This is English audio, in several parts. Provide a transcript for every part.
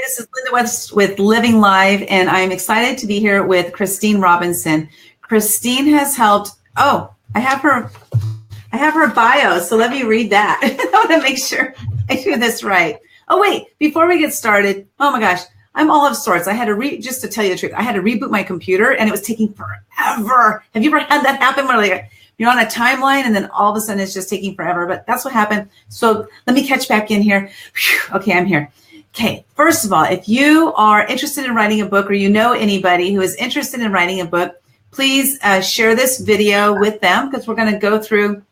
This is Lynda with Living Live, and I'm excited to be here with Christine Robinson. Christine has helped. Oh, I have her bio, so let me read that. I want to make sure I do this right. Oh wait, before we get started, oh my gosh, I'm all of sorts. I had to just to tell you the truth, I had to reboot my computer, and it was taking forever. Have you ever had that happen where like you're on a timeline and then all of a sudden it's just taking forever? But that's what happened. So let me catch back in here. Whew, okay, I'm here. Okay, first of all, if you are interested in writing a book or you know anybody who is interested in writing a book, please share this video with them, because we're going to go through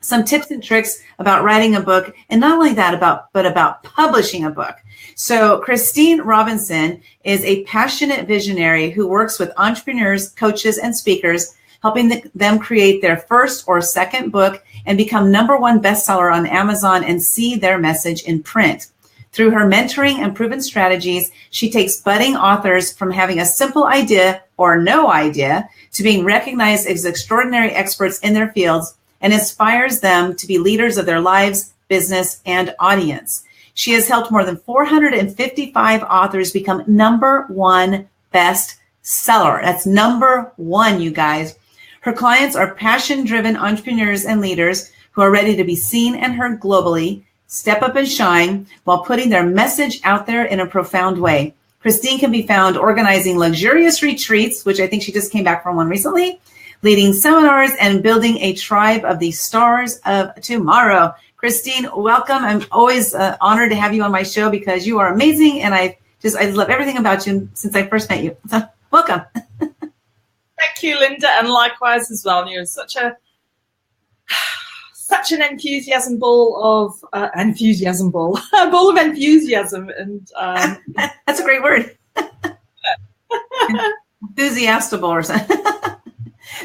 some tips and tricks about writing a book, and not only that, but about publishing a book. So Christine Robinson is a passionate visionary who works with entrepreneurs, coaches, and speakers, helping them create their first or second book and become #1 bestseller on Amazon and see their message in print. Through her mentoring and proven strategies, she takes budding authors from having a simple idea or no idea to being recognized as extraordinary experts in their fields, and inspires them to be leaders of their lives, business, and audience. She has helped more than 455 authors become #1 bestseller. That's #1, you guys. Her clients are passion-driven entrepreneurs and leaders who are ready to be seen and heard globally, step up and shine while putting their message out there in a profound way. Christine can be found organizing luxurious retreats, which I think she just came back from one recently, leading seminars, and building a tribe of the stars of tomorrow. Christine, welcome. I'm always honored to have you on my show because you are amazing, and I love everything about you since I first met you. So welcome. Thank you, Lynda, and likewise as well. You're such an enthusiasm ball of enthusiasm, a ball of enthusiasm, and that's a great word. Enthusiastable or something.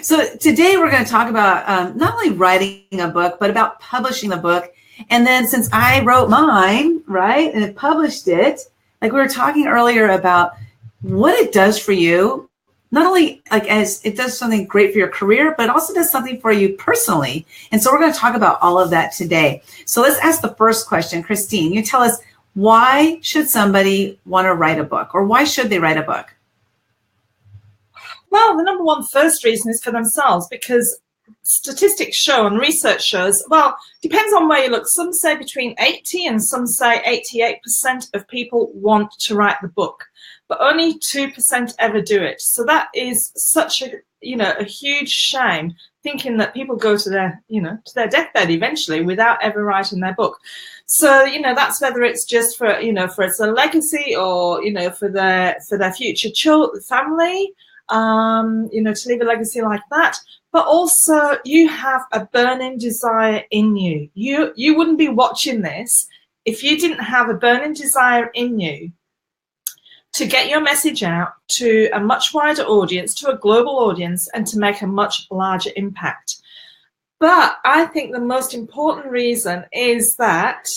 So today we're going to talk about not only writing a book, but about publishing a book. And then since I wrote mine, right, and published it, like we were talking earlier about what it does for you, not only like as it does something great for your career, but it also does something for you personally. And so we're going to talk about all of that today. So let's ask the first question. Christine, you tell us, why should somebody want to write a book, or why should they write a book? Well, the #1 first reason is for themselves, because statistics show and research shows, well, depends on where you look. Some say between 80 and some say 88% of people want to write the book, but only 2% ever do it. So that is such a huge shame, thinking that people go to their deathbed eventually without ever writing their book. So, that's whether it's just for it's a legacy, or, for their future family, to leave a legacy like that. But also you have a burning desire in you. You wouldn't be watching this if you didn't have a burning desire in you to get your message out to a much wider audience, to a global audience, and to make a much larger impact. But I think the most important reason is that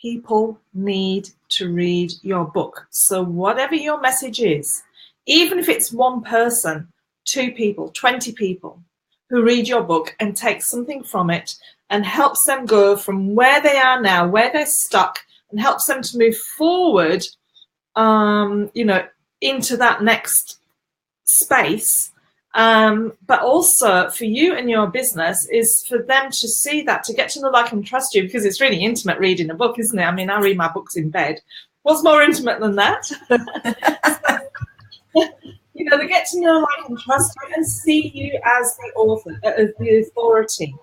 people need to read your book. So whatever your message is, even if it's one person, 2 people, 20 people who read your book and take something from it and helps them go from where they are now, where they're stuck, and helps them to move forward, into that next space. But also for you and your business is for them to see that, to get to know, like, and trust you, because it's really intimate reading a book, isn't it? I mean, I read my books in bed. What's more intimate than that? They get to know, like, and trust you, and see you as the author, as the authority,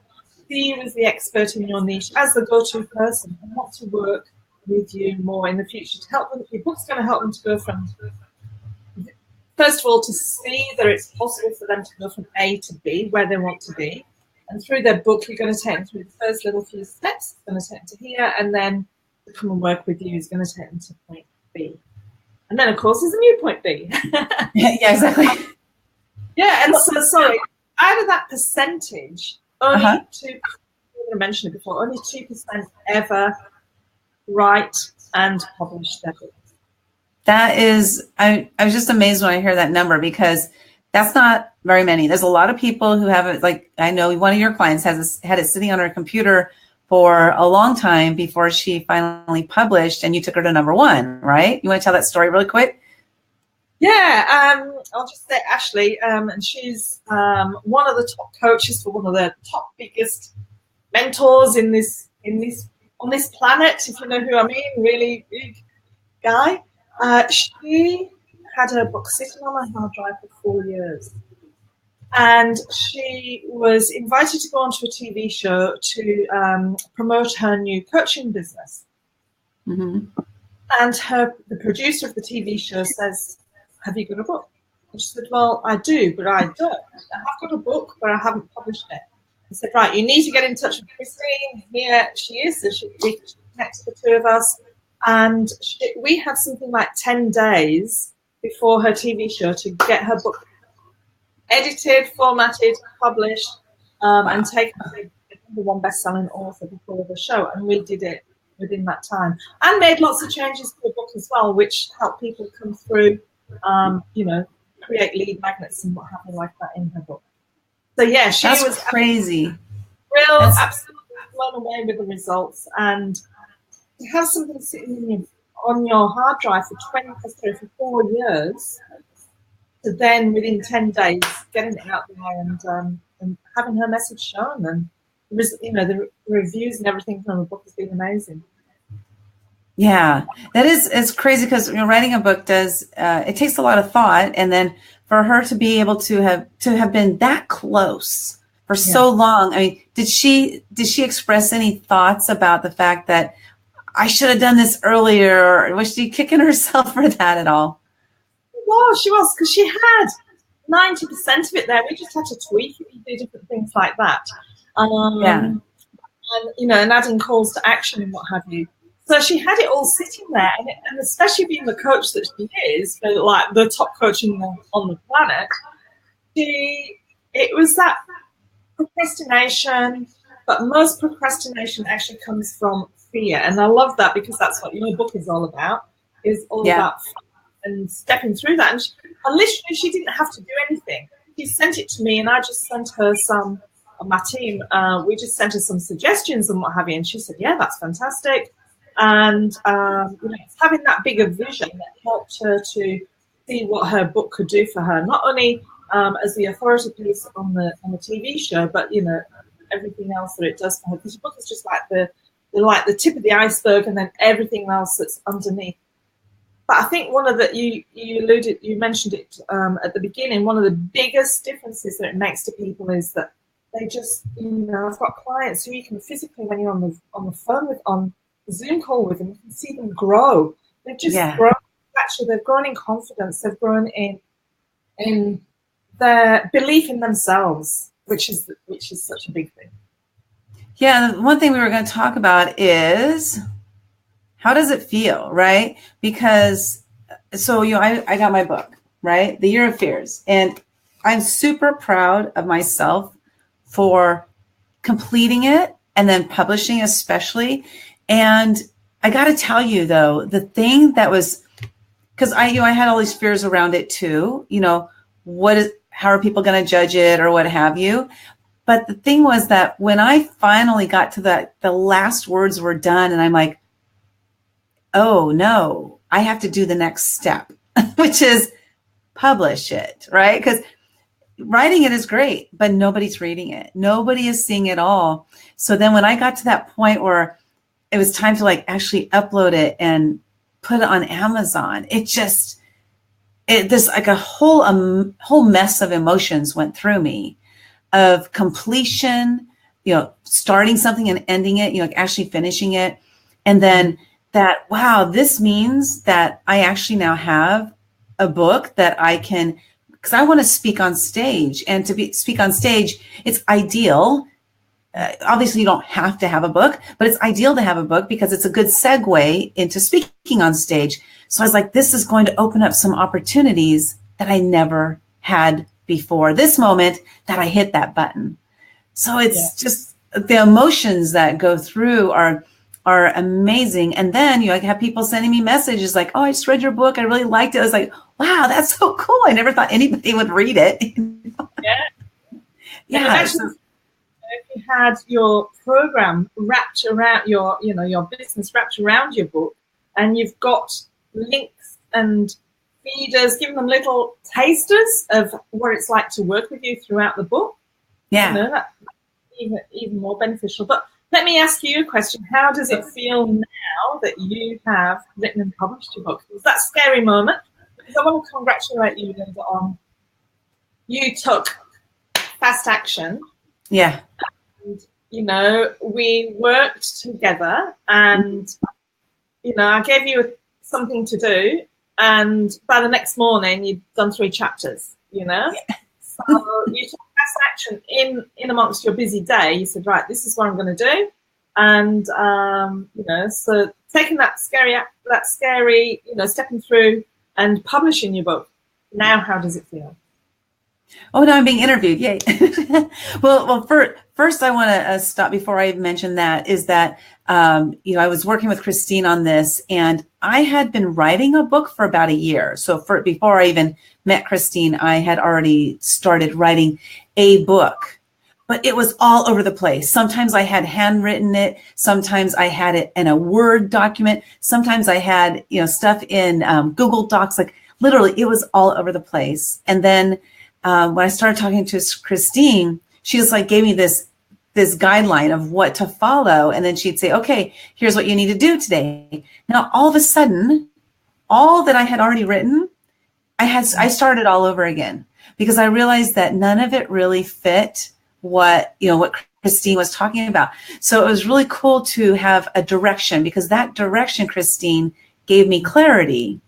see you as the expert in your niche, as the go-to person, and want to work with you more in the future to help them. Your book's going to help them to go from, first of all, to see that it's possible for them to go from A to B, where they want to be. And through their book, you're going to take them through the first little few steps. It's going to take them to here, and then to come and work with you is going to take them to point B. And then, of course, there's a new point B. Yeah, exactly. Yeah, and so, sorry, out of that percentage, only 2%, I mentioned it before, only 2% ever write and publish their books. That is, I was just amazed when I hear that number, because that's not very many. There's a lot of people who have it, like I know one of your clients had it sitting on her computer for a long time before she finally published, and you took her to #1, right? You want to tell that story really quick? Yeah, I'll just say Ashley, and she's one of the top coaches for one of the top biggest mentors on this planet, if you know who I mean, really big guy. She had her book sitting on her hard drive for 4 years. And she was invited to go onto a TV show to promote her new coaching business. Mm-hmm. And the producer of the TV show says, "Have you got a book?" And she said, "Well, I do, but I don't. I have got a book, but I haven't published it." I said, "Right, you need to get in touch with Christine." Here she is. So we connected the two of us. And we had something like 10 days before her TV show to get her book edited, formatted, published, and taken to the #1 best-selling author before the show. And we did it within that time. And made lots of changes to the book as well, which helped people come through, create lead magnets and what have you like that in her book. So, yeah, she was crazy. Absolutely blown away with the results. And to have something sitting on your hard drive for 4 years, to then within 10 days getting it out there and having her message shown, and the reviews and everything from the book has been amazing. Yeah, it's crazy because writing a book it takes a lot of thought, and then for her to be able to have been that close for so long. I mean, did she express any thoughts about the fact that I should have done this earlier, or was she kicking herself for that at all? Well, she was, because she had 90% of it there. We just had to tweak it and do different things like that. And adding calls to action and what have you. So she had it all sitting there, and especially being the coach that she is, like the top coach on the planet, it was that procrastination, but most procrastination actually comes from fear. And I love that, because that's what your book is all about, about fear and stepping through that. And literally, she didn't have to do anything. She sent it to me, and I just sent her some, my team, we just sent her some suggestions and what have you. And she said, yeah, that's fantastic. And it's having that bigger vision that helped her to see what her book could do for her, not only as the authority piece on the TV show, but everything else that it does for her. Because your book is just like the tip of the iceberg, and then everything else that's underneath. But I think one of the you mentioned it at the beginning. One of the biggest differences that it makes to people is that they just I've got clients who you can physically, when you're on the phone with, on Zoom call with them, you can see them grow. They've just grown. Actually, they've grown in confidence. They've grown in their belief in themselves, which is such a big thing. Yeah, one thing we were going to talk about is how does it feel, right? Because I got my book, right? The Year of Fears, and I'm super proud of myself for completing it and then publishing, especially. And I got to tell you, though, the thing that was, because I had all these fears around it too. How are people going to judge it or what have you? But the thing was that when I finally got to the last words were done, and I'm like, oh no, I have to do the next step, which is publish it, right? Because writing it is great, but nobody's reading it. Nobody is seeing it all. So then when I got to that point where it was time to actually upload it and put it on Amazon, there's like a whole mess of emotions went through me, of completion, starting something and ending it, actually finishing it. And then that, wow, this means that I actually now have a book that I can, because I want to speak on stage, and speak on stage, it's ideal. Obviously, you don't have to have a book, but it's ideal to have a book because it's a good segue into speaking on stage. So I was like, this is going to open up some opportunities that I never had before this moment that I hit that button. So it's just the emotions that go through are amazing. And then I have people sending me messages like, oh, I just read your book. I really liked it. I was like, wow, that's so cool. I never thought anybody would read it. Yeah. if you had your program wrapped around your business wrapped around your book, and you've got links and feeders, giving them little tasters of what it's like to work with you throughout the book. Yeah. That's even more beneficial. But let me ask you a question. How does it feel now that you have written and published your book? Was that a scary moment? Because I want to congratulate you, Lynda, on you took fast action. Yeah. And, we worked together, and, I gave you something to do, and by the next morning, you'd done 3 chapters, Yeah. So you took fast action in amongst your busy day. You said, right, this is what I'm going to do. And, so taking that scary, stepping through and publishing your book. Now, how does it feel? Oh, now I'm being interviewed. Yay. Well, first I want to stop before I mention that is that, I was working with Christine on this, and I had been writing a book for about a year. So before I even met Christine, I had already started writing a book, but it was all over the place. Sometimes I had handwritten it. Sometimes I had it in a Word document. Sometimes I had, stuff in Google Docs, like literally it was all over the place. And then when I started talking to Christine, she just like gave me this guideline of what to follow. And then she'd say, okay, here's what you need to do today. Now, all of a sudden, all that I had already written, I started all over again, because I realized that none of it really fit what Christine was talking about. So it was really cool to have a direction, because that direction, Christine, gave me clarity.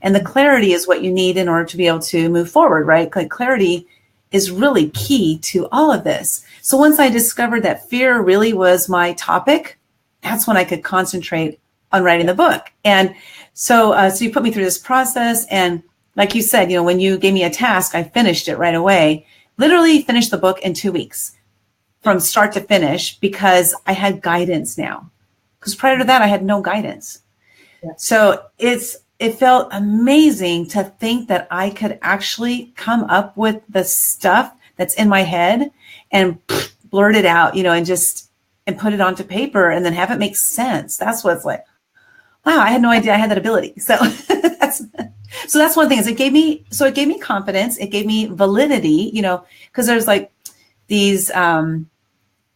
And the clarity is what you need in order to be able to move forward, right? Like clarity is really key to all of this. So once I discovered that fear really was my topic, that's when I could concentrate on writing the book. And so you put me through this process. And like you said, when you gave me a task, I finished it right away. Literally finished the book in 2 weeks from start to finish, because I had guidance now. Because prior to that, I had no guidance. Yeah. So it felt amazing to think that I could actually come up with the stuff that's in my head and blurt it out, and put it onto paper and then have it make sense. That's what it's like. Wow, I had no idea I had that ability. So that's one thing, is it gave me confidence. It gave me validity, because there's like these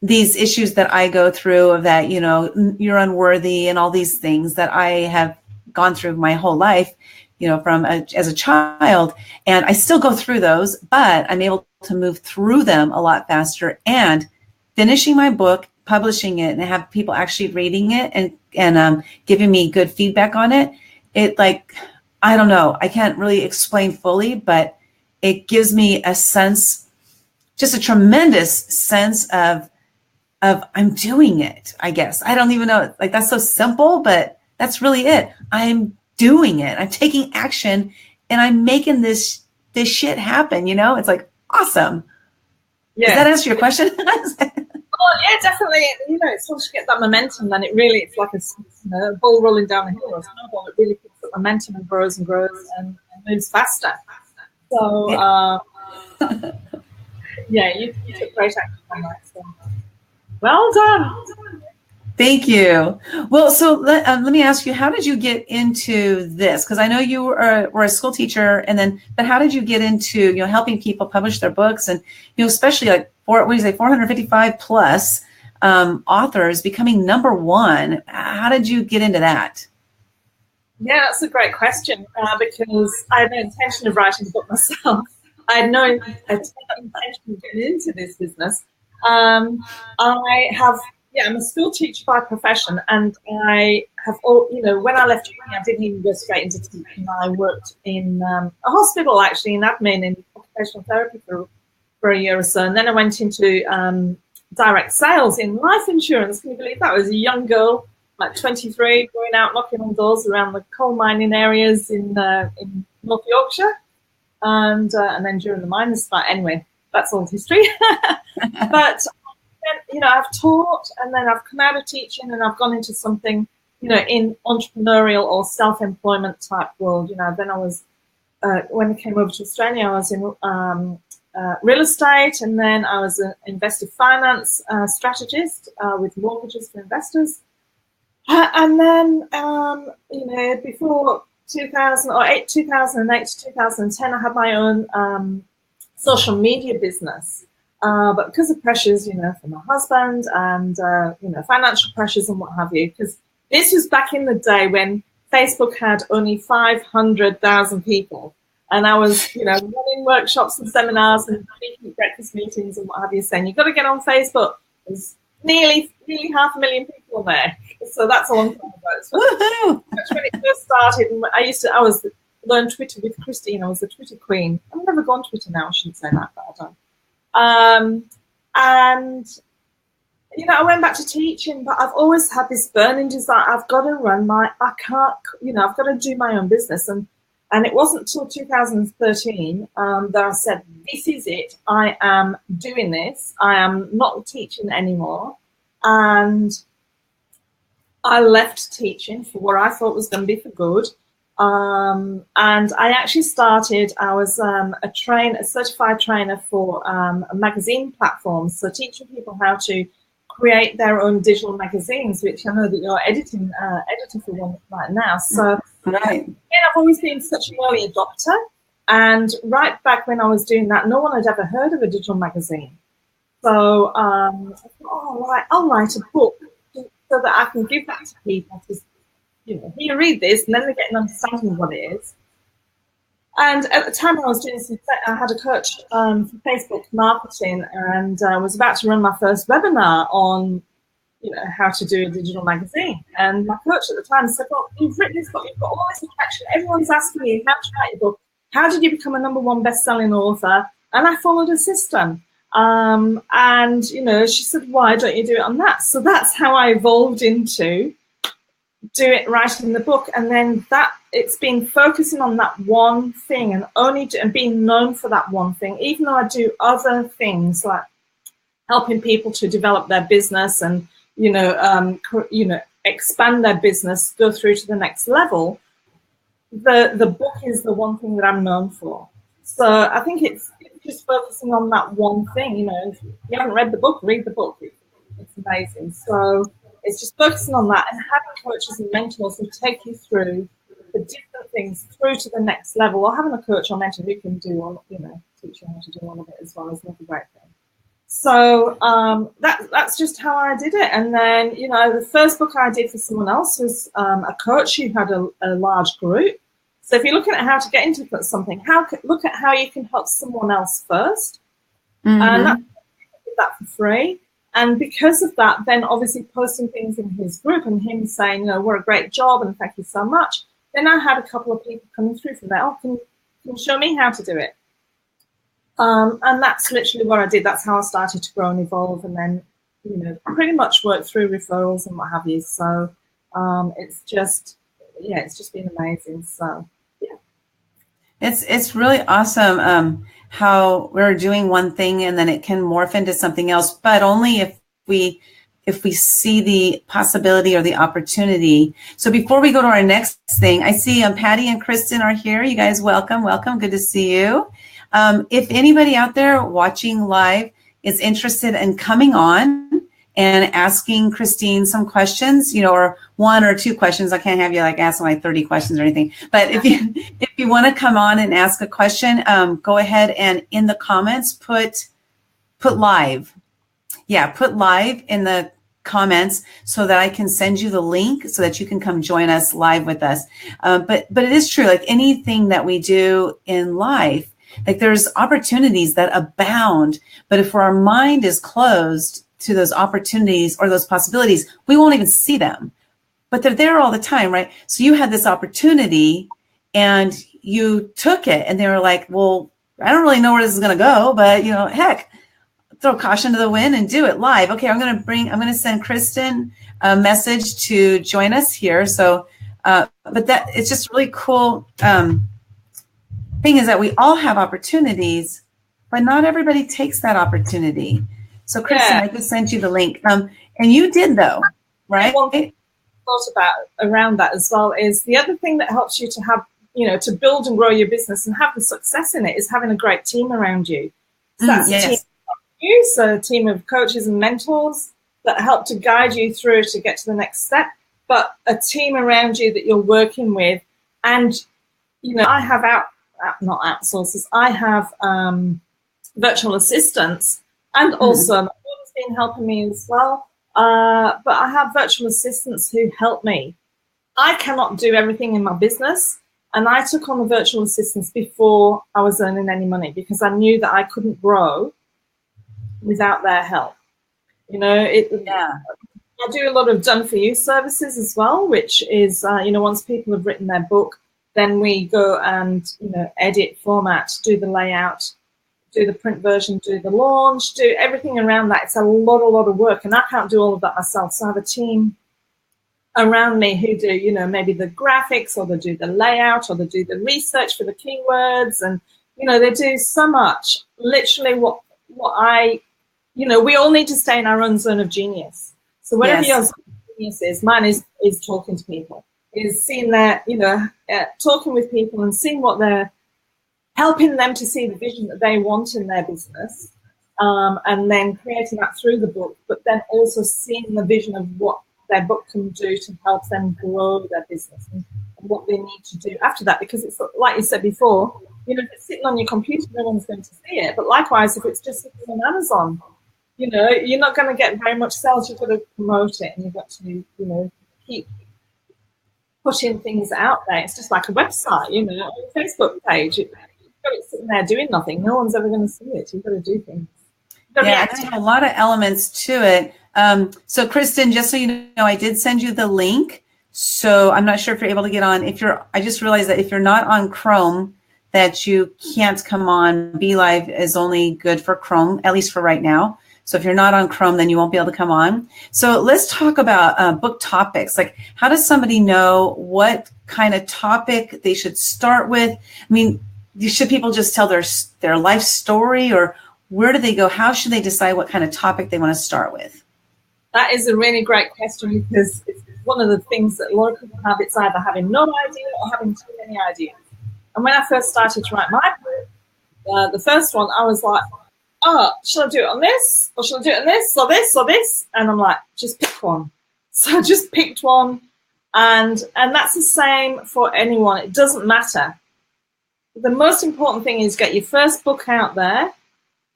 issues that I go through of that, you're unworthy and all these things that I have gone through my whole life, as a child, and I still go through those, but I'm able to move through them a lot faster. And finishing my book, publishing it, and have people actually reading it and giving me good feedback on it, I don't know, I can't really explain fully, but it gives me a sense, just a tremendous sense of I'm doing it, I guess. I don't even know, like that's so simple, but that's really it. I'm doing it. I'm taking action, and I'm making this shit happen. It's like awesome. Yeah. Does that answer your question? Oh yeah, definitely. It's once you get that momentum, then it's like a ball rolling down a hill or a snowball. It really picks up momentum and grows and moves faster. So you took great action on that. So. Well done. Thank you. Well, so let me ask you, how did you get into this? Because I know you were a school teacher, but how did you get into helping people publish their books, and especially like 455 plus authors becoming #1? How did you get into that? Yeah, that's a great question, because I had no intention of writing a book myself. I had no intention of getting into this business. I'm a school teacher by profession, and I have when I left uni, I didn't even go straight into teaching. I worked in a hospital, actually, in admin, in occupational therapy for a year or so. And then I went into direct sales in life insurance. Can you believe that? I was a young girl, like 23, going out knocking on doors around the coal mining areas in North Yorkshire. And then during the miners' strike, anyway, that's old history. But I've taught, and then I've come out of teaching, and I've gone into something, in entrepreneurial or self-employment type world. Then I was, when I came over to Australia, I was in real estate, and then I was an investor finance strategist with mortgages for investors. And then, before 2008 to 2010, I had my own social media business. But because of pressures, from my husband and, financial pressures and what have you, because this was back in the day when Facebook had only 500,000 people. And I was, running workshops and seminars and speaking at breakfast meetings and what have you, saying, you've got to get on Facebook. There's nearly 500,000 people there. So that's a long time ago. So that's when it first started. And I learned Twitter with Christine. I was the Twitter queen. I've never gone Twitter now. I shouldn't say that, but I don't. I went back to teaching, but I've always had this burning desire. I've got to I've got to do my own business. And it wasn't until 2013 that I said, this is it. I am doing this. I am not teaching anymore. And I left teaching for what I thought was going to be for good. And I actually started, I was a certified trainer for a magazine platform. So teaching people how to create their own digital magazines, which I know that you're editor for one right now. So right. I've always been such an early adopter. And right back when I was doing that, no one had ever heard of a digital magazine. So I thought, I'll write a book so that I can give that to people to, here, read this, and then they get an understanding of what it is. And at the time I was doing this, I had a coach for Facebook marketing, and I was about to run my first webinar on, how to do a digital magazine. And my coach at the time said, well, you've written this book, you've got all this attraction, everyone's asking you how to write your book. How did you become a #1 best-selling author? And I followed a system. And, she said, why don't you do it on that? So that's how I evolved into writing the book. And then it's been focusing on that one thing and being known for that one thing, even though I do other things like helping people to develop their business and, expand their business, go through to the next level. The book is the one thing that I'm known for. So I think it's just focusing on that one thing. If you haven't read the book, read the book. It's amazing. So it's just focusing on that and having coaches and mentors who take you through the different things through to the next level, or having a coach or mentor who can do all, teach you how to do all of it as well is another great thing. So that's just how I did it. And then, the first book I did for someone else was a coach who had a large group. So if you're looking at how to get into something, look at how you can help someone else first. Mm-hmm. And I did that for free. And because of that, then obviously posting things in his group and him saying, what a great job and thank you so much. Then I had a couple of people coming through from that. Can you show me how to do it? And that's literally what I did. That's how I started to grow and evolve, and then, pretty much work through referrals and what have you. So it's just been amazing. So yeah, it's really awesome how we're doing one thing and then it can morph into something else, but only if we see the possibility or the opportunity. So before we go to our next thing, I see Patty and Kristen are here. You guys, welcome. Good to see you. If anybody out there watching live is interested in coming on and asking Christine some questions, or 1 or 2 questions, I can't have you ask like 30 questions or anything. But if you want to come on and ask a question, go ahead and in the comments put live. Yeah, put live in the comments so that I can send you the link so that you can come join us live with us. But it is true, like anything that we do in life, like there's opportunities that abound, but if our mind is closed to those opportunities or those possibilities, we won't even see them, but they're there all the time, right? So you had this opportunity and you took it and they were like, well, I don't really know where this is going to go, but heck, throw caution to the wind and do it live. Okay, I'm going to send Kristen a message to join us here. So, but that it's just really cool. Thing is that we all have opportunities, but not everybody takes that opportunity. So Kristen, I just sent you the link. And you did though, right? One thing I thought about around that as well is the other thing that helps you to have, to build and grow your business and have the success in it is having a great team around you. So that's a team Yes. of you, so a team of coaches and mentors that help to guide you through to get to the next step, but a team around you that you're working with. And, you know, I have not outsourcers, I have virtual assistants, and also my mum's been helping me as well. But I have virtual assistants who help me. I cannot do everything in my business, and I took on the virtual assistants before I was earning any money because I knew that I couldn't grow without their help. You know, I do a lot of done for you services as well, which is, you know, once people have written their book, then we go and, you know, edit, format, do the layout, do the print version, do the launch, do everything around that. It's a lot of work, and I can't do all of that myself. So I have a team around me who do, you know, maybe the graphics, or they do the layout, or they do the research for the keywords, and, you know, they do so much. Literally what I, you know, we all need to stay in our own zone of genius. So whatever your zone of genius is, mine is talking to people, is seeing their, you know, talking with people and seeing what they're, helping them to see the vision that they want in their business, and then creating that through the book, but then also seeing the vision of what their book can do to help them grow their business and what they need to do after that. Because it's like you said before, you know, if it's sitting on your computer, no one's going to see it. But likewise, if it's just sitting on Amazon, you know, you're not going to get very much sales. You've got to promote it, and you've got to, you know, keep putting things out there. It's just like a website, you know, a Facebook page. It's sitting there doing nothing. No one's ever going to see it. You've got to do things. Yeah, there's a lot of elements to it. So Kristen, just so you know, I did send you the link. So I'm not sure if you're able to get on. I just realized that if you're not on Chrome, that you can't come on. BeLive is only good for Chrome, at least for right now. So if you're not on Chrome, then you won't be able to come on. So let's talk about book topics. Like, how does somebody know what kind of topic they should start with? I mean, should people just tell their life story, or where do they go? How should they decide what kind of topic they want to start with? That is a really great question, because it's one of the things that a lot of people have. It's either having no idea or having too many ideas. And when I first started to write my book, the first one, I was like, oh, should I do it on this? Or should I do it on this? Or this? Or this? And I'm like, just pick one. So I just picked one. And that's the same for anyone. It doesn't matter. The most important thing is get your first book out there,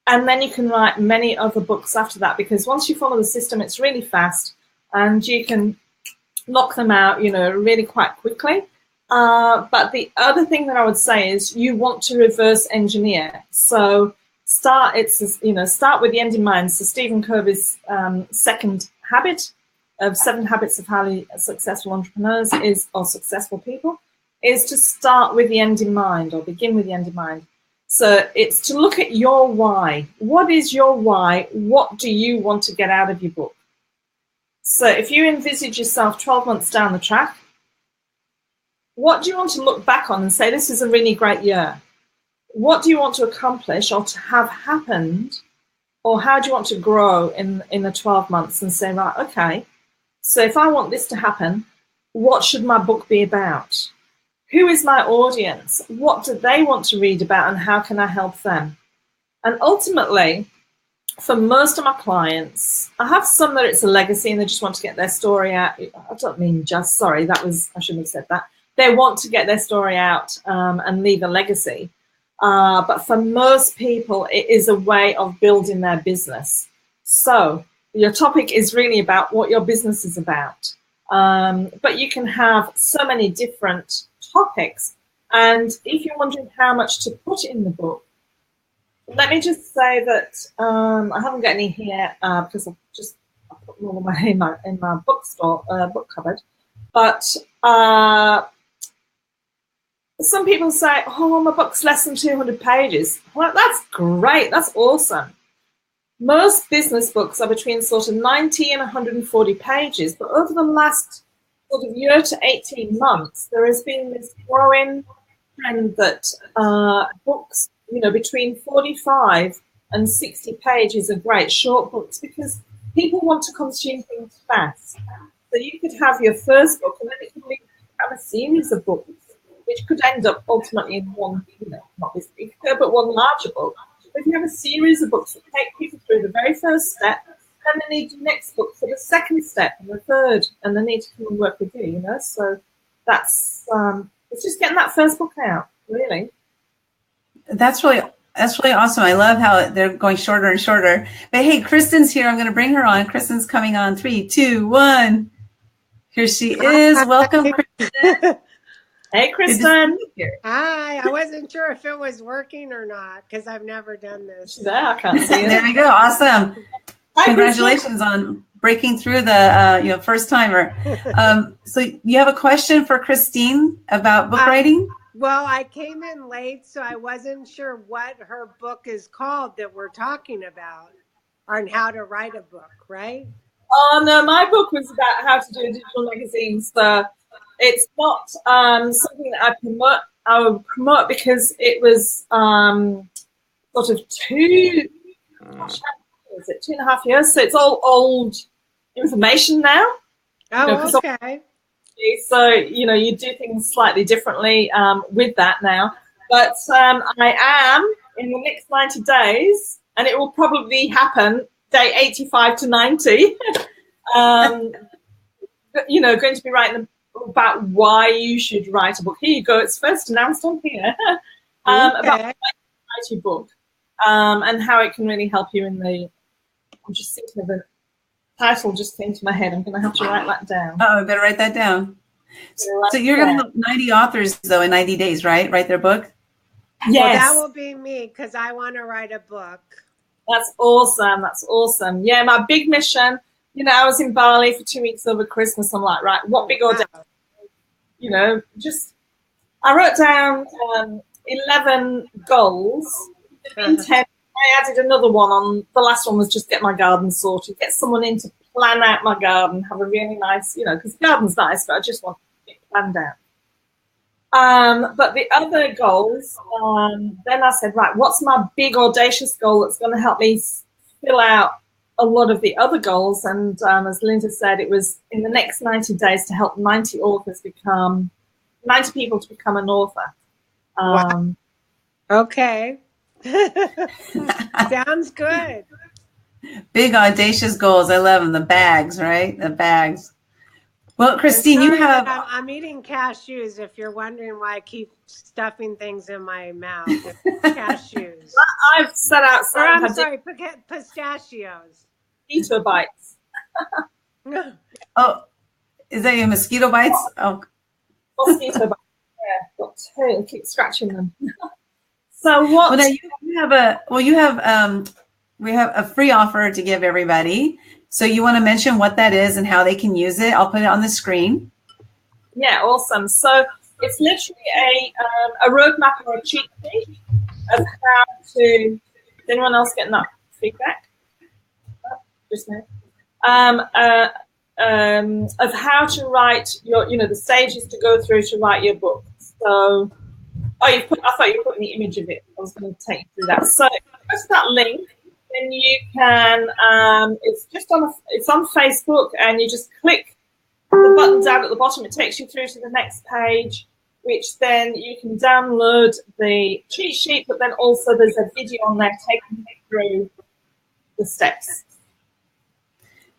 and then you can write many other books after that, because once you follow the system, it's really fast and you can knock them out, you know, really quite quickly. But the other thing that I would say is you want to reverse engineer. So start with the end in mind. So Stephen Covey's second habit of 7 habits of highly successful entrepreneurs or successful people is to start with the end in mind, or begin with the end in mind. So it's to look at your why. What is your why? What do you want to get out of your book? So if you envisage yourself 12 months down the track, what do you want to look back on and say, this is a really great year? What do you want to accomplish or to have happened? Or how do you want to grow in the 12 months, and say, right, okay, so if I want this to happen, what should my book be about? Who is my audience? What do they want to read about, and how can I help them? And ultimately, for most of my clients, I have some that it's a legacy and they just want to get their story out. I don't mean just, sorry, I shouldn't have said that. They want to get their story out and leave a legacy. But for most people, it is a way of building their business. So your topic is really about what your business is about. But you can have so many different topics. And if you're wondering how much to put in the book, let me just say that I haven't got any here because I put them all in my book cupboard. But some people say, oh, my book's less than 200 pages. Well, that's great. That's awesome. Most business books are between sort of 90 and 140 pages. But over the last sort of year to 18 months, there has been this growing trend that books, between 45 and 60 pages are great, short books, because people want to consume things fast. So you could have your first book, and then it could have a series of books, which could end up ultimately in one, not this big, but one larger book. If you have a series of books that take people through the very first step, then they need your next book for the second step and the third, and they need to come and work with you, you know. So that's it's just getting that first book out, really. That's really awesome. I love how they're going shorter and shorter. But hey, Kristen's here. I'm going to bring her on. Kristen's coming on. 3, 2, 1. Here she is. Welcome, Kristen. Hey, Kristen. Hi. I wasn't sure if it was working or not because I've never done this. There, I can't see it. There we go. Awesome. Hi, Congratulations on breaking through the first timer. So you have a question for Christine about book writing? Well, I came in late, so I wasn't sure what her book is called that we're talking about, on how to write a book, right? Oh, no, my book was about how to do a digital magazine. So it's not something that I would promote because it was sort of 2.5 years? So it's all old information now. Oh, okay. So, you know, you do things slightly differently with that now. But I am, in the next 90 days, and it will probably happen day 85 to 90, you know, going to be writing about why you should write a book. Here you go. It's first announced on here about why you write your book and how it can really help you in the... I'm just thinking of the title just came to my head. I'm going to have to write that down. Oh, I better write that down. So you're going to help 90 authors, though, in 90 days, right? Write their book? Yes. Well, that will be me because I want to write a book. That's awesome. That's awesome. Yeah, my big mission, you know, I was in Bali for 2 weeks over Christmas. I'm like, right, what big audacious, you know, just, I wrote down 11 goals. In 10, I added another one on. The last one was just get my garden sorted, get someone in to plan out my garden, have a really nice, you know, because the garden's nice, but I just want it planned out. But the other goals, then I said, right, what's my big audacious goal that's going to help me fill out a lot of the other goals? And as Lynda said, it was in the next 90 days to help 90 people to become an author. Wow. Okay. Sounds good. Big audacious goals. I love them. The bags, right? The bags. Well, Christine, you have... I'm eating cashews if you're wondering why I keep stuffing things in my mouth. Cashews. I've set out some... I'm sorry, pistachios. Mosquito bites. Oh, is that your mosquito bites? Oh. Mosquito bites. Yeah, got two. Keep scratching them. So what? Well, now we have a free offer to give everybody. So you want to mention what that is and how they can use it? I'll put it on the screen. Yeah, awesome. So it's literally a roadmap or a cheat sheet of how to. Is anyone else getting that feedback? Just me. Of how to write your, you know, the stages to go through to write your book. So. Oh, I thought you were putting the image of it. I was going to take you through that. So, go to that link, then you can. It's on Facebook, and you just click the button down at the bottom. It takes you through to the next page, which then you can download the cheat sheet. But then also there's a video on there taking you through the steps.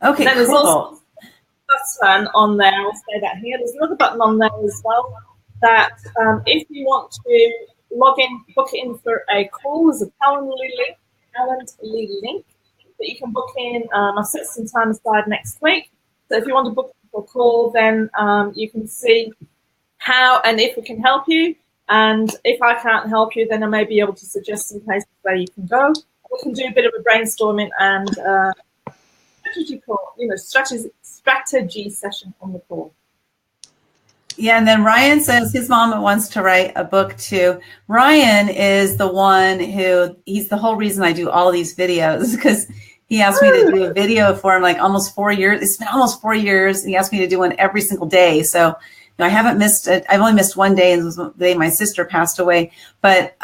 Okay, then there's cool. also a button on there. I'll say that here. There's another button on there as well. That if you want to log in, book it in for a call, there's a Calendly link that you can book in. I've set some time aside next week. So if you want to book for a call, then you can see how and if we can help you. And if I can't help you, then I may be able to suggest some places where you can go. We can do a bit of a brainstorming and strategy session on the call. Yeah, and then Ryan says his mom wants to write a book too. Ryan is the one he's the whole reason I do all these videos because he asked me to do a video for him like almost 4 years. It's been almost 4 years. He asked me to do one every single day. So, you know, I haven't missed it. I've only missed one day, and it was the day my sister passed away. But,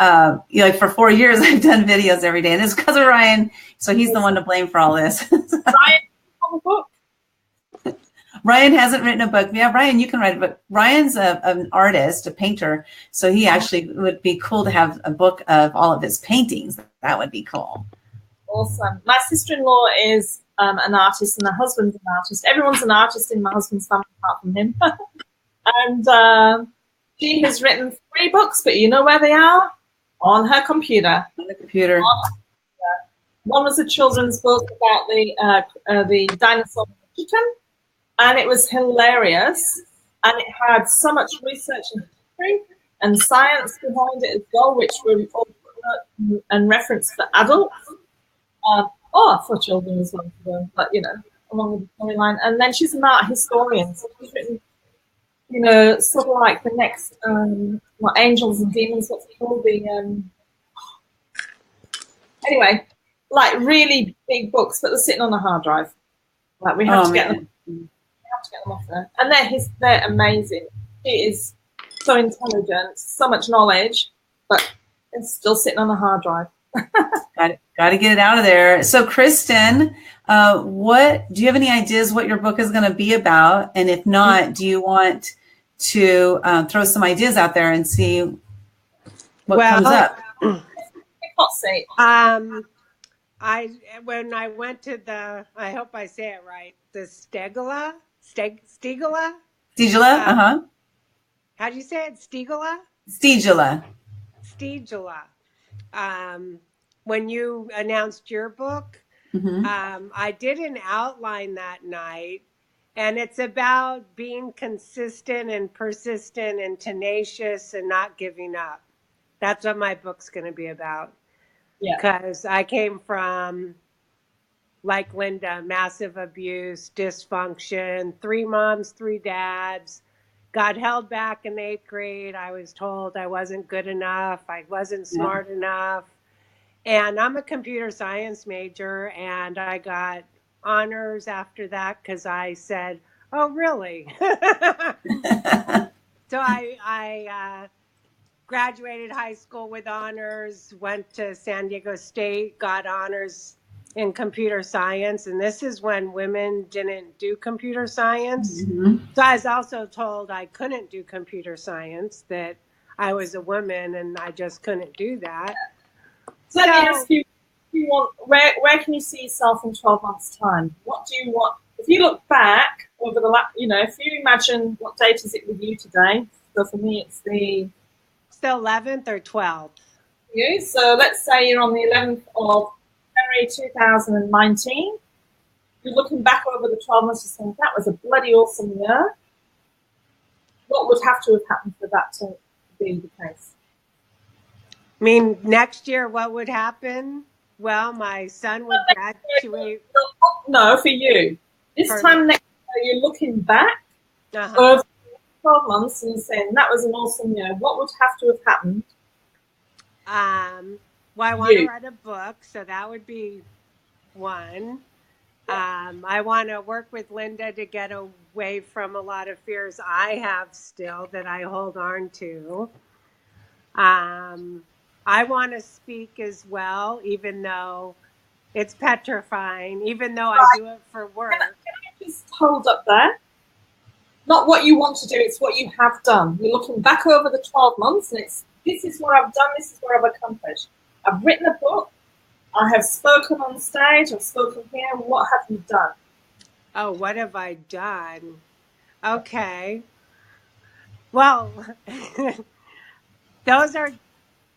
you know, like for 4 years, I've done videos every day. And it's because of Ryan. So he's the one to blame for all this. Ryan, on the book. Ryan hasn't written a book. Yeah, Ryan, you can write a book. Ryan's an artist, a painter. So he actually would be cool to have a book of all of his paintings. That would be cool. Awesome. My sister-in-law is an artist, and her husband's an artist. Everyone's an artist in my husband's family apart from him. And she has written 3 books, but you know where they are? On her computer. On the computer. One was a children's book about the dinosaur chicken, and it was hilarious, and it had so much research and history and science behind it as well, which were all and referenced for adults, or for children as well, but along with the storyline. And then she's an art historian, so she's written, sort of like the next Angels and Demons, what's it called? Anyway, like really big books, but they're sitting on a hard drive. Like we have to get them. We have to get them off there, and they're amazing. She is so intelligent, so much knowledge, but it's still sitting on a hard drive. Got to get it out of there. So, Kristen, what do you have any ideas what your book is going to be about? And if not, do you want to throw some ideas out there and see what comes up? When I went to I hope I say it right, the Stegula? Stigula, How do you say it? Stegula? Stigula. When you announced your book, Mm-hmm. I did an outline that night, and it's about being consistent and persistent and tenacious and not giving up. That's what my book's going to be about. Yeah. Because I came from, like Lynda, massive abuse, dysfunction, 3 moms, 3 dads, got held back in 8th grade. I was told I wasn't good enough. I wasn't smart enough. And I'm a computer science major, and I got honors after that because I said, oh, really? So I graduated high school with honors, went to San Diego State, got honors in computer science. And this is when women didn't do computer science. Mm-hmm. So I was also told I couldn't do computer science, that I was a woman and I just couldn't do that. So let me ask you, where can you see yourself in 12 months' time? What do you want? If you look back over the last, if you imagine what date is it with you today? So for me, it's the 11th or 12th. You. So let's say you're on the 11th of January 2019. You're looking back over the 12 months and saying, that was a bloody awesome year. What would have to have happened for that to be the case? I mean, next year, what would happen? Well, my son would graduate. No, for you. This time next year, you're looking back over 12 months and saying, that was an awesome year. What would have to have happened? Well, I want to write a book, so that would be one. I want to work with Lynda to get away from a lot of fears I have still that I hold on to. I want to speak as well, even though it's petrifying, even though I do it for work. Can I just hold up there? Not what you want to do, it's what you have done. You're looking back over the 12 months and it's, this is what I've done, this is what I've accomplished. I've written a book, I have spoken on stage, I've spoken here. What have you done? Oh, what have I done? Okay. Well, those are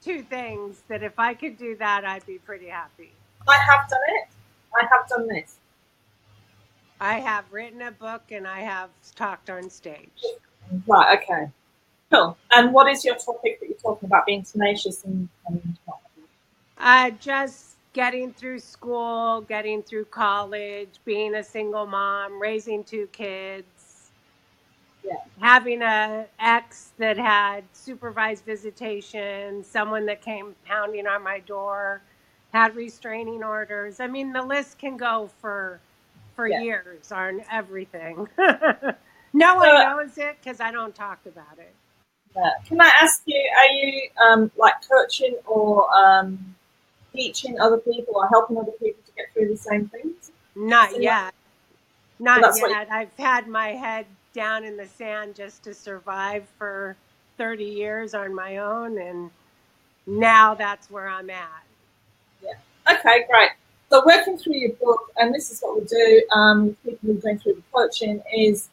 2 things that if I could do that, I'd be pretty happy. I have done it. I have done this. I have written a book and I have talked on stage. Right, okay. Cool. And what is your topic that you're talking about, being tenacious and just getting through school, getting through college, being a single mom, raising 2 kids, having an ex that had supervised visitation, someone that came pounding on my door, had restraining orders. I mean, the list can go for years on everything. No one knows it because I don't talk about it. Can I ask you, are you like coaching or teaching other people or helping other people to get through the same things? Not yet. Not that's yet. I've had my head down in the sand just to survive for 30 years on my own, and now that's where I'm at. Yeah. Okay, great. So working through your book, and this is what we do, people who are going through the coaching is,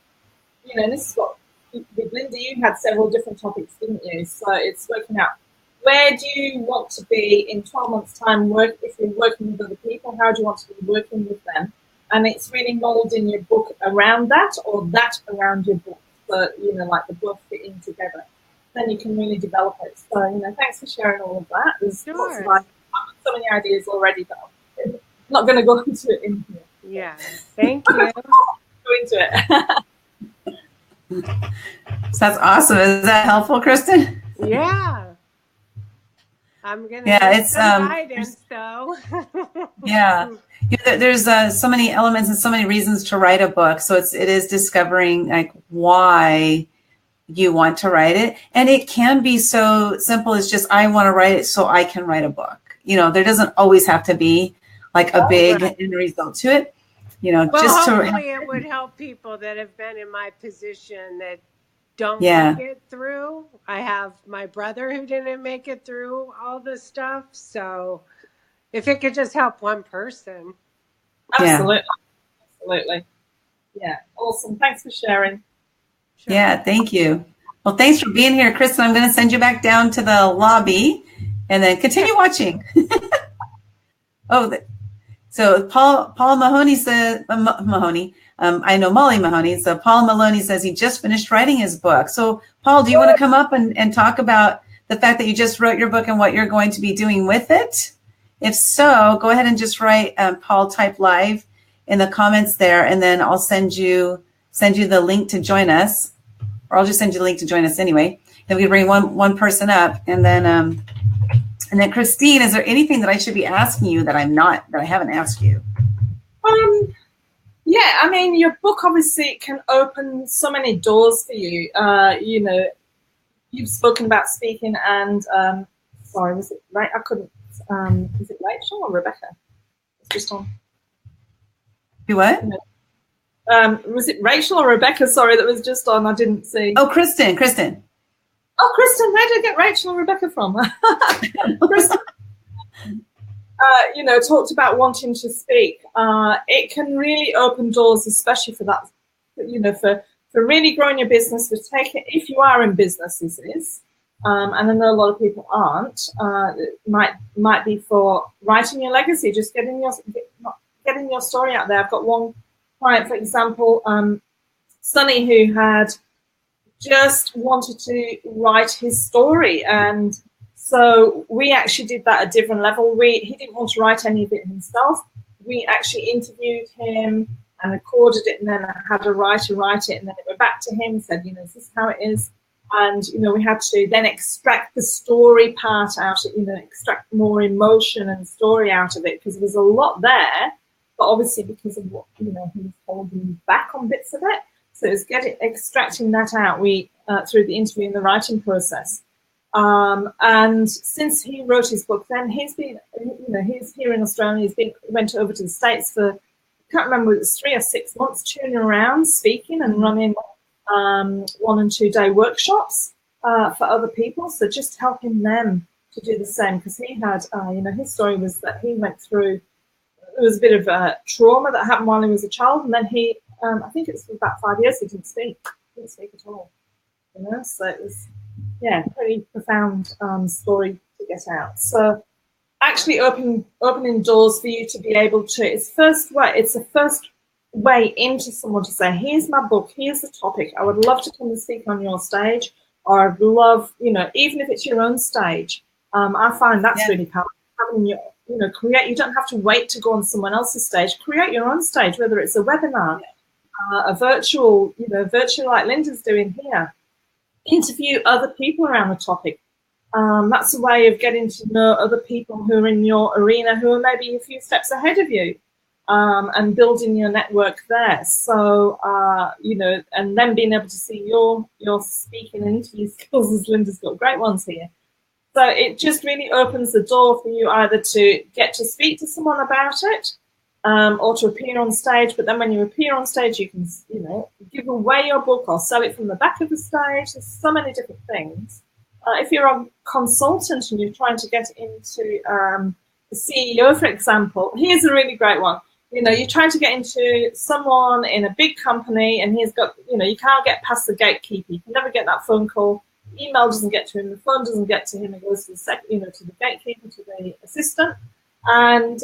this is what, with Lynda, you had several different topics, didn't you? So it's working out, where do you want to be in 12 months' time? If you're working with other people, how do you want to be working with them? And it's really molding your book around that, or that around your book. So, like the book fitting together. Then you can really develop it. So, thanks for sharing all of that. There's lots of ideas. I've got so many ideas already, but I'm not going to go into it in here. Yeah, thank you. Go into it. So that's awesome. Is that helpful, Kristen? Yeah. I'm going to need some guidance, though. Yeah. There's so many elements and so many reasons to write a book. So it is discovering like why you want to write it. And it can be so simple as just, I want to write it so I can write a book. There doesn't always have to be like a big end result to it. Well, just hopefully it would help people that have been in my position that don't make it through. I have my brother who didn't make it through all this stuff. So if it could just help one person. Absolutely. Absolutely. Yeah. Awesome. Thanks for sharing. Sure. Yeah. Thank you. Well, thanks for being here, Kristen. I'm going to send you back down to the lobby and then continue watching. So Paul Mahoney says, I know Molly Mahoney. So Paul Maloney says he just finished writing his book. So Paul, do you want to come up and talk about the fact that you just wrote your book and what you're going to be doing with it? If so, go ahead and just write Paul type live in the comments there, and then I'll send you the link to join us, or I'll just send you the link to join us anyway. Then we can bring one person up, and then Christine, is there anything that I should be asking you that I haven't asked you? Yeah, I mean, your book obviously can open so many doors for you. You've spoken about speaking, and sorry, was it right? I couldn't. Is it Rachel or Rebecca? It's just on. You what? Was it Rachel or Rebecca? Sorry, that was just on. I didn't see. Oh, Kristen. Oh, Kristen, where did I get Rachel and Rebecca from? Kristen, talked about wanting to speak. It can really open doors, especially for that, for really growing your business. If you are in business, this is, and I know a lot of people aren't. It might be for writing your legacy, just getting your story out there. I've got one client, for example, Sonny, who had just wanted to write his story, and so we actually did that at a different level. He didn't want to write any of it himself. We actually interviewed him and recorded it, and then I had a writer write it, and then it went back to him and said, is this how it is? And we had to then extract the story part out, extract more emotion and story out of it, because there was a lot there, but obviously because of what he was holding back on bits of it. So it's extracting that out through the interview and the writing process. And since he wrote his book, then he's been, he's here in Australia. Went over to the States for, I can't remember, it was 3 or 6 months, touring around, speaking and running 1 and 2 day workshops for other people. So just helping them to do the same, because he had, his story was that he went through, there was a bit of trauma that happened while he was a child, and then he, I think it was for about 5 years, he didn't speak at all. So it was, pretty profound story to get out. So actually opening doors for you to be able to, it's the first way into someone to say, here's my book, here's the topic, I would love to come and speak on your stage, or I'd love, even if it's your own stage, I find that's really powerful. Having your, you don't have to wait to go on someone else's stage, create your own stage, whether it's a webinar, a virtual like Lynda's doing here. Interview other people around the topic. That's a way of getting to know other people who are in your arena, who are maybe a few steps ahead of you, and building your network there. So, and then being able to see your speaking and interview skills, as Lynda's got great ones here. So it just really opens the door for you either to get to speak to someone about it, or to appear on stage. But then when you appear on stage, you can, give away your book or sell it from the back of the stage. There's so many different things. If you're a consultant and you're trying to get into the CEO, for example, here's a really great one. You're trying to get into someone in a big company, and he's got, you can't get past the gatekeeper. You can never get that phone call. Email doesn't get to him. The phone doesn't get to him. It goes to to the gatekeeper, to the assistant. And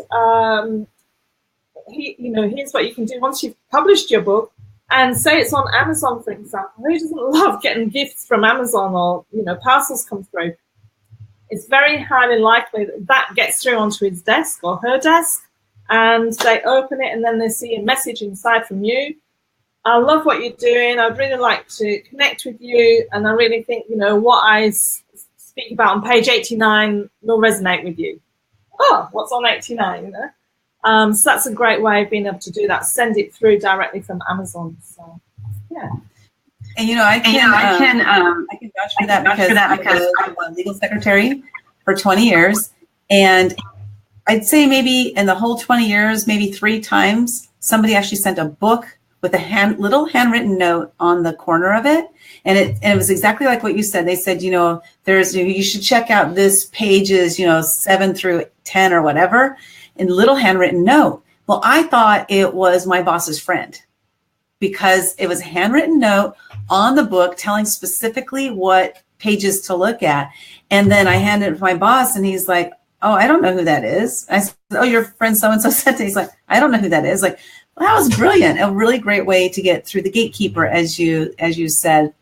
here's what you can do once you've published your book, and say it's on Amazon, for example. Who doesn't love getting gifts from Amazon, or parcels come through? It's very highly likely that gets through onto his desk or her desk, and they open it, and then they see a message inside from you. I love what you're doing. I'd really like to connect with you, and I really think what I speak about on page 89 will resonate with you. Oh, what's on 89? So that's a great way of being able to do that. Send it through directly from Amazon. So yeah. And I can vouch for that because I'm a legal secretary for 20 years, and I'd say maybe in the whole 20 years, maybe 3 times, somebody actually sent a book with a little handwritten note on the corner of it. And it was exactly like what you said. They said, you should check out this pages, 7 through 10 or whatever, in little handwritten note. Well, I thought it was my boss's friend, because it was a handwritten note on the book telling specifically what pages to look at. And then I handed it to my boss, and he's like, oh, I don't know who that is. I said, oh, your friend so-and-so sent it. He's like, I don't know who that is. Like, well, that was brilliant. A really great way to get through the gatekeeper, as you said.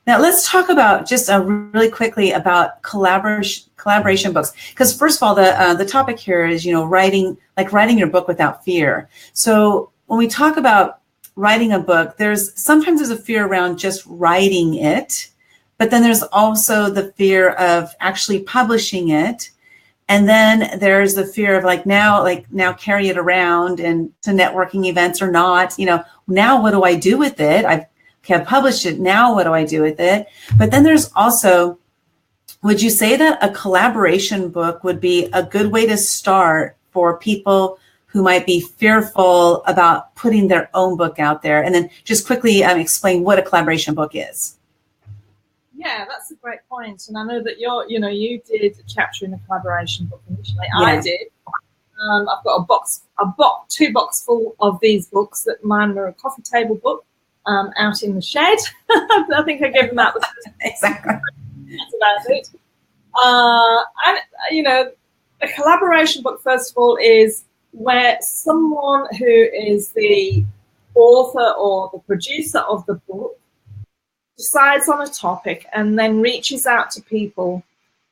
Now, let's talk about just really quickly about collaboration books. Because first of all, the topic here is, writing your book without fear. So when we talk about writing a book, sometimes there's a fear around just writing it, but then there's also the fear of actually publishing it. And then there's the fear of now carry it around and to networking events or not, now what do I do with it? I've published it. Now what do I do with it? But then there's also, would you say that a collaboration book would be a good way to start for people who might be fearful about putting their own book out there? And then just quickly explain what a collaboration book is. Yeah, that's a great point. And I know that you did a chapter in a collaboration book initially. Yeah. I did. I've got 2 boxes full of these books. That mine were a coffee table book out in the shed. I think I gave them out. Exactly. That's about it. And a collaboration book, first of all, is where someone who is the author or the producer of the book decides on a topic and then reaches out to people,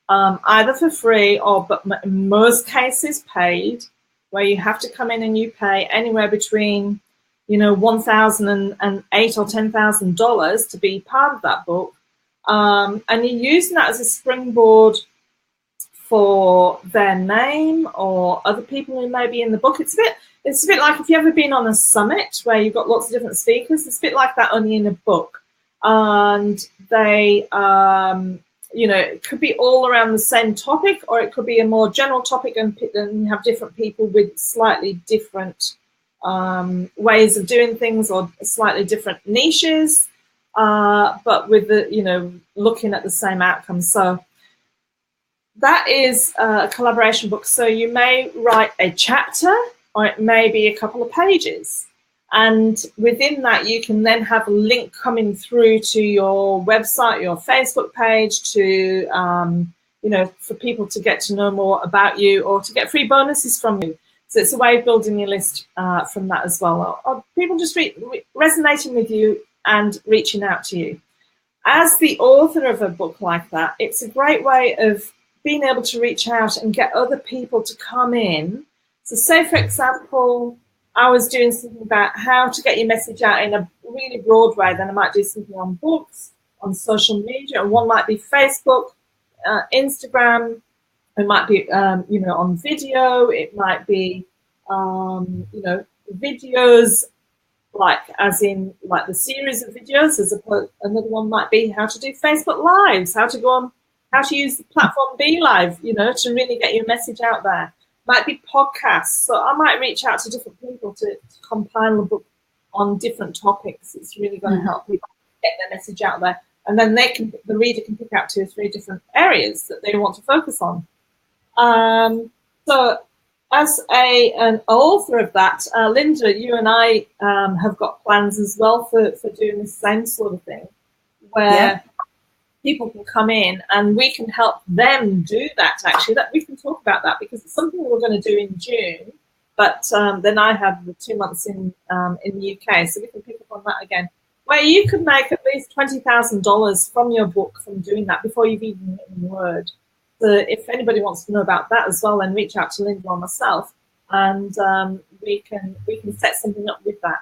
either for free or, but in most cases, paid, where you have to come in and you pay anywhere between, $1,000 and $8,000 or $10,000 to be part of that book, and you're using that as a springboard for their name or other people who may be in the book. It's a bit like if you've ever been on a summit where you've got lots of different speakers. It's a bit like that, only in a book. And they, it could be all around the same topic, or it could be a more general topic, and then have different people with slightly different ways of doing things, or slightly different niches, but with the, looking at the same outcome. So that is a collaboration book. So you may write a chapter, or it may be a couple of pages. And within that, you can then have a link coming through to your website, your Facebook page, to, for people to get to know more about you or to get free bonuses from you. So it's a way of building your list from that as well. Or people just resonating with you and reaching out to you. As the author of a book like that, it's a great way of being able to reach out and get other people to come in. So say, for example, I was doing something about how to get your message out in a really broad way. Then I might do something on books, on social media, and one might be Facebook, Instagram. It might be, on video. It might be, videos, as in the series of videos. Another one might be how to do Facebook Lives, how to use the platform Be Live, to really get your message out there. might be podcasts. So I might reach out to different people to compile a book on different topics. It's really going to help people get their message out there. And then the reader can pick out 2 or 3 different areas that they want to focus on. So as an author of that, Lynda, you and I have got plans as well for doing the same sort of thing, where people can come in and we can help them do that. Actually, that we can talk about that, because it's something we're going to do in June. But then I have the 2 months in the UK, so we can pick up on that again, where you could make at least $20,000 from your book from doing that before you've even written a word. So if anybody wants to know about that as well, then reach out to Lynda or myself, and we can set something up with that.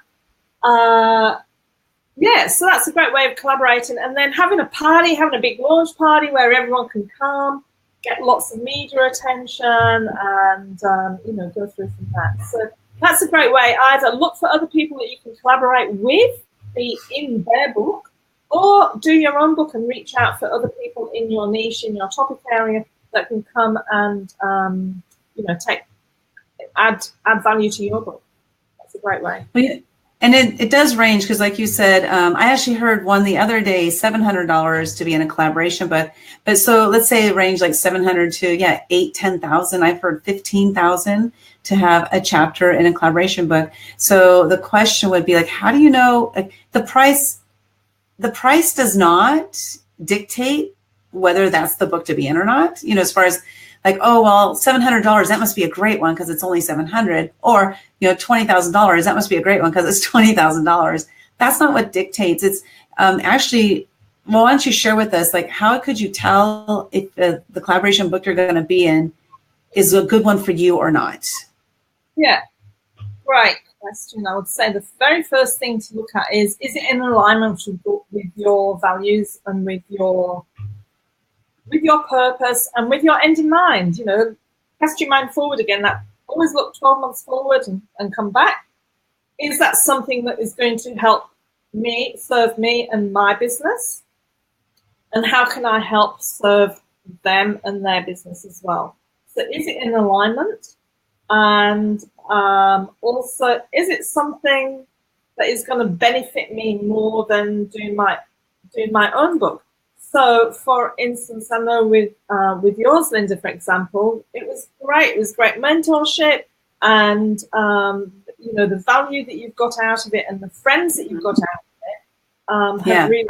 So that's a great way of collaborating, and then having a party, having a big launch party where everyone can come, get lots of media attention, and go through from that. So that's a great way. Either look for other people that you can collaborate with, be in their book, or do your own book and reach out for other people in your niche, in your topic area, that can come and add value to your book. That's a great way. And it does range, because like you said, I actually heard one the other day, $700 to be in a collaboration book. But so let's say it ranged like $700 to $8,000-$10,000. I've heard $15,000 to have a chapter in a collaboration book. So the question would be like, how do you know, like, the price does not dictate whether that's the book to be in or not, as far as like, oh, well, $700, that must be a great one because it's only $700, or, $20,000, that must be a great one because it's $20,000. That's not what dictates. It's actually, well, why don't you share with us, like, how could you tell if the collaboration book you're going to be in is a good one for you or not? Yeah, great question. I would say the very first thing to look at is it in alignment with your values and with your purpose and with your end in mind? Cast your mind forward again. That always look 12 months forward and come back. Is that something that is going to help me, serve me and my business? And how can I help serve them and their business as well? So is it in alignment? And also, is it something that is going to benefit me more than doing my own book? So, for instance, I know with yours, Lynda, for example, it was great. It was great mentorship, and the value that you've got out of it, and the friends that you've got out of it, have really been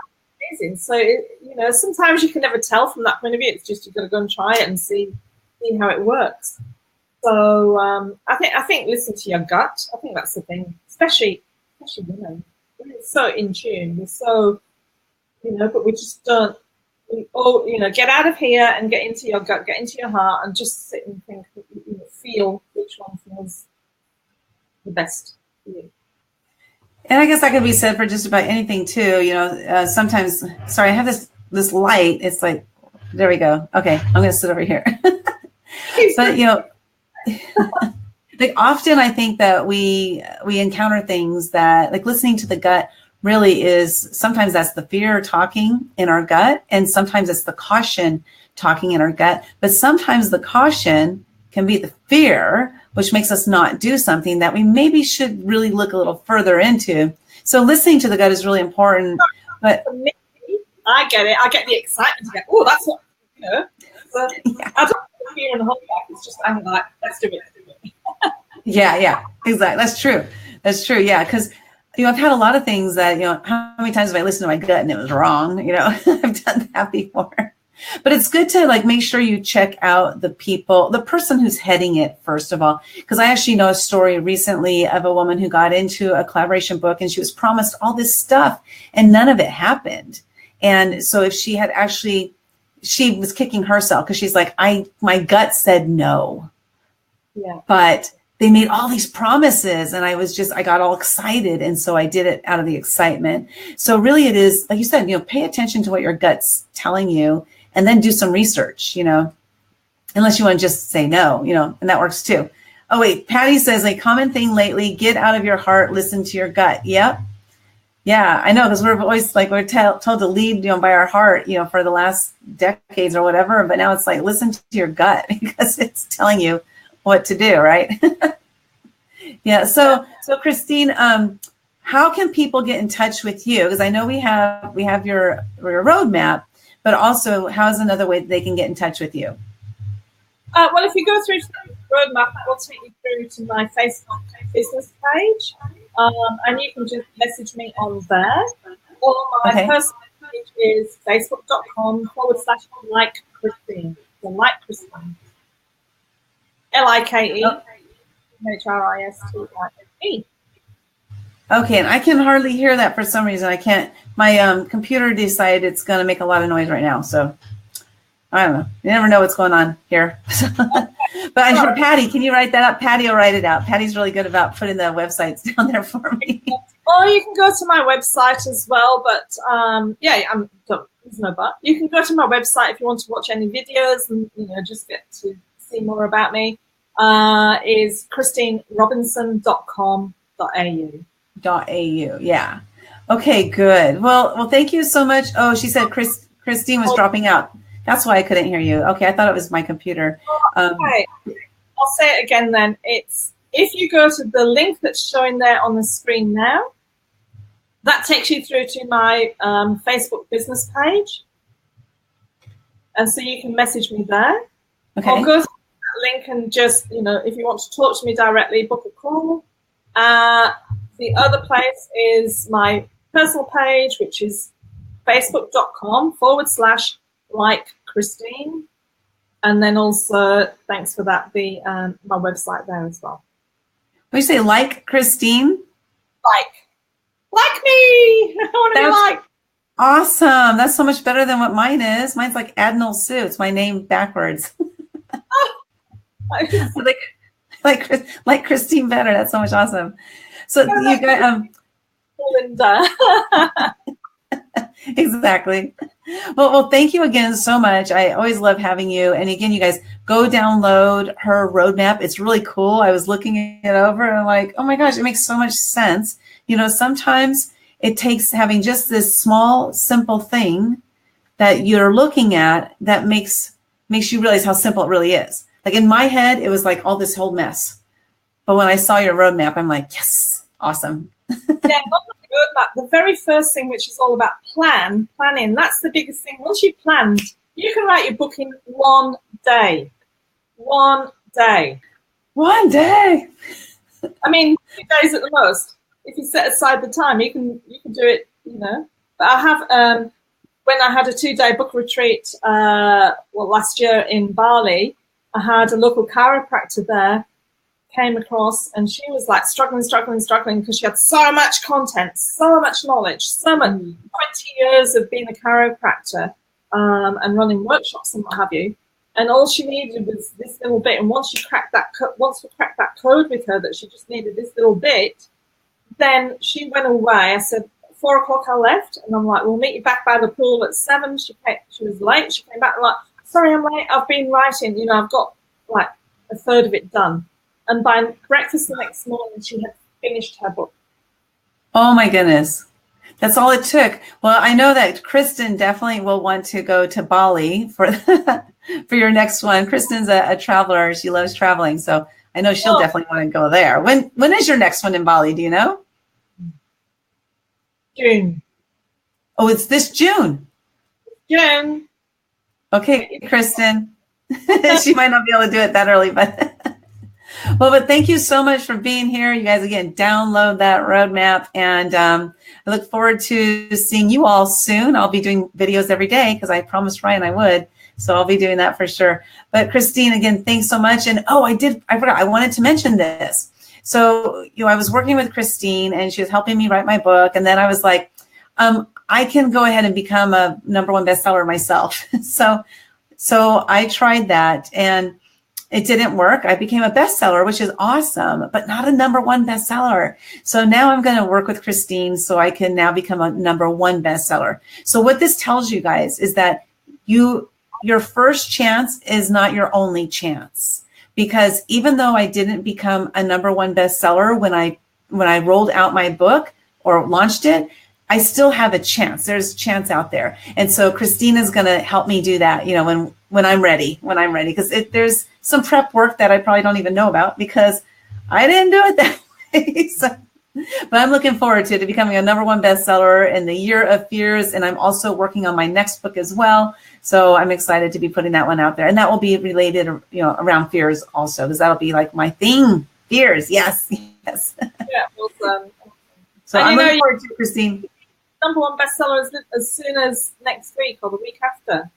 amazing. So, sometimes you can never tell from that point of view. It's just you've got to go and try it and see how it works. So, I think listen to your gut. I think that's the thing, especially women. We're so in tune. We're so, but we just don't. We all, get out of here and get into your gut, get into your heart, and just sit and think, feel which one feels the best for you. And I guess that could be said for just about anything too. Sometimes, sorry, I have this light. It's like, there we go. Okay, I'm going to sit over here. But like often I think that we encounter things that, like, listening to the gut really is, sometimes that's the fear talking in our gut, and sometimes it's the caution talking in our gut. But sometimes the caution can be the fear, which makes us not do something that we maybe should really look a little further into. So listening to the gut is really important. But for me, I get it. I get the excitement. I get, oh, that's what, So I don't fear and hold back. It's just, I'm like, let's do it. Yeah, exactly. That's true. Yeah, because I've had a lot of things that, how many times have I listened to my gut and it was wrong? I've done that before. But it's good to make sure you check out the person who's heading it, first of all. Because I actually know a story recently of a woman who got into a collaboration book and she was promised all this stuff and none of it happened. And so if she had she was kicking herself because she's like, my gut said no. Yeah. But they made all these promises and I got all excited. And so I did it out of the excitement. So really it is, like you said, pay attention to what your gut's telling you and then do some research, unless you want to just say no, and that works too. Oh, wait, Patty says a common thing lately, get out of your heart, listen to your gut. Yep. Yeah, I know, because we're always we're told to lead, by our heart, for the last decades or whatever. But now it's listen to your gut because it's telling you what to do, right? Yeah. So Christine, how can people get in touch with you? Because I know we have your roadmap, but also how's another way that they can get in touch with you? Well, if you go through to the roadmap, that will take you through to my Facebook business page, and you can just message me on there. Or my personal page is facebook.com/like Christine. So like Christine. LIKE. Okay, and I can hardly hear that for some reason. I can't. My computer decided it's going to make a lot of noise right now. So I don't know. You never know what's going on here. But I heard Patty. Can you write that up? Patty will write it out. Patty's really good about putting the websites down there for me. Or you can go to my website as well. But there's no but. You can go to my website if you want to watch any videos and just get to see more about me. Is christinerobinson.com.au. Yeah. Okay, good. Well, thank you so much. Oh, she said Christine was dropping out. That's why I couldn't hear you. Okay, I thought it was my computer. Okay. I'll say it again then. It's if you go to the link that's showing there on the screen now, that takes you through to my Facebook business page. And so you can message me there. Okay. Or go to that link and just, if you want to talk to me directly, book a call. The other place is my personal page, which is facebook.com/like Christine. And then also, thanks for that, my website there as well. When you say like Christine? Like me. I want to be like. Awesome. That's so much better than what mine is. Mine's like Admiral Sue. It's my name backwards. like Christine better. That's so much awesome. So you got Lynda. Exactly. Well, thank you again so much. I always love having you. And again, you guys go download her roadmap. It's really cool. I was looking it over and I'm like, oh my gosh, it makes so much sense. Sometimes it takes having just this small, simple thing that you're looking at that makes you realize how simple it really is. Like in my head, it was like all this whole mess. But when I saw your roadmap, I'm like, yes, awesome. Yeah, roadmap, the very first thing, which is all about planning, that's the biggest thing. Once you've planned, you can write your book in one day. One day. I mean, 2 days at the most. If you set aside the time, you can do it, But I have, when I had a 2-day book retreat, last year in Bali, I had a local chiropractor there, came across, and she was like struggling because she had so much content, so much knowledge, so much 20 years of being a chiropractor and running workshops and what have you. And all she needed was this little bit. And once we cracked that code with her that she just needed this little bit, then she went away. I said, 4 o'clock I left, and I'm like, we'll meet you back by the pool at 7. She was late. She came back and like, sorry, I'm late. I've been writing. I've got like a third of it done. And by breakfast the next morning, she had finished her book. Oh my goodness. That's all it took. Well, I know that Kristen definitely will want to go to Bali for your next one. Kristen's a traveler. She loves traveling. So I know she'll definitely want to go there. When is your next one in Bali? Do you know? June. Oh, it's this June. June. Okay, Kristen. She might not be able to do it that early, but but thank you so much for being here. You guys, again, download that roadmap, and I look forward to seeing you all soon. I'll be doing videos every day because I promised Ryan I would. So I'll be doing that for sure. But Christine, again, thanks so much. And I forgot, I wanted to mention this. So, I was working with Christine and she was helping me write my book. And then I was like, I can go ahead and become a #1 bestseller myself. So I tried that and it didn't work. I became a bestseller, which is awesome, but not a #1 bestseller. So now I'm going to work with Christine so I can now become a #1 bestseller. So what this tells you guys is that your first chance is not your only chance. Because even though I didn't become a #1 bestseller when I rolled out my book or launched it, I still have a chance. There's a chance out there. And so Christine is going to help me do that, when I'm ready, because there's some prep work that I probably don't even know about because I didn't do it that way. So, but I'm looking forward to becoming a #1 bestseller in the Year of Fears. And I'm also working on my next book as well. So I'm excited to be putting that one out there. And that will be related, around fears also, because that'll be like my thing. Fears. Yes. Yes. Yeah. Awesome. So I'm looking forward to it, Christine. #1 bestseller as soon as next week or the week after.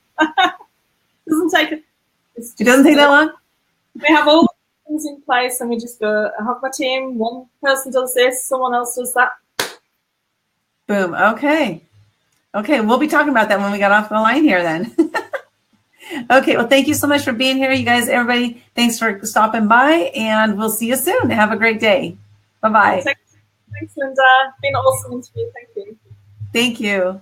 Doesn't take it. It doesn't take that long? We have all things in place and we just go, I have my team, one person does this, someone else does that. Boom. Okay. We'll be talking about that when we got off the line here then. Okay. Well, thank you so much for being here. You guys, everybody, thanks for stopping by and we'll see you soon. Have a great day. Bye-bye. Thanks, Lynda. Been an awesome interview. Thank you. Thank you.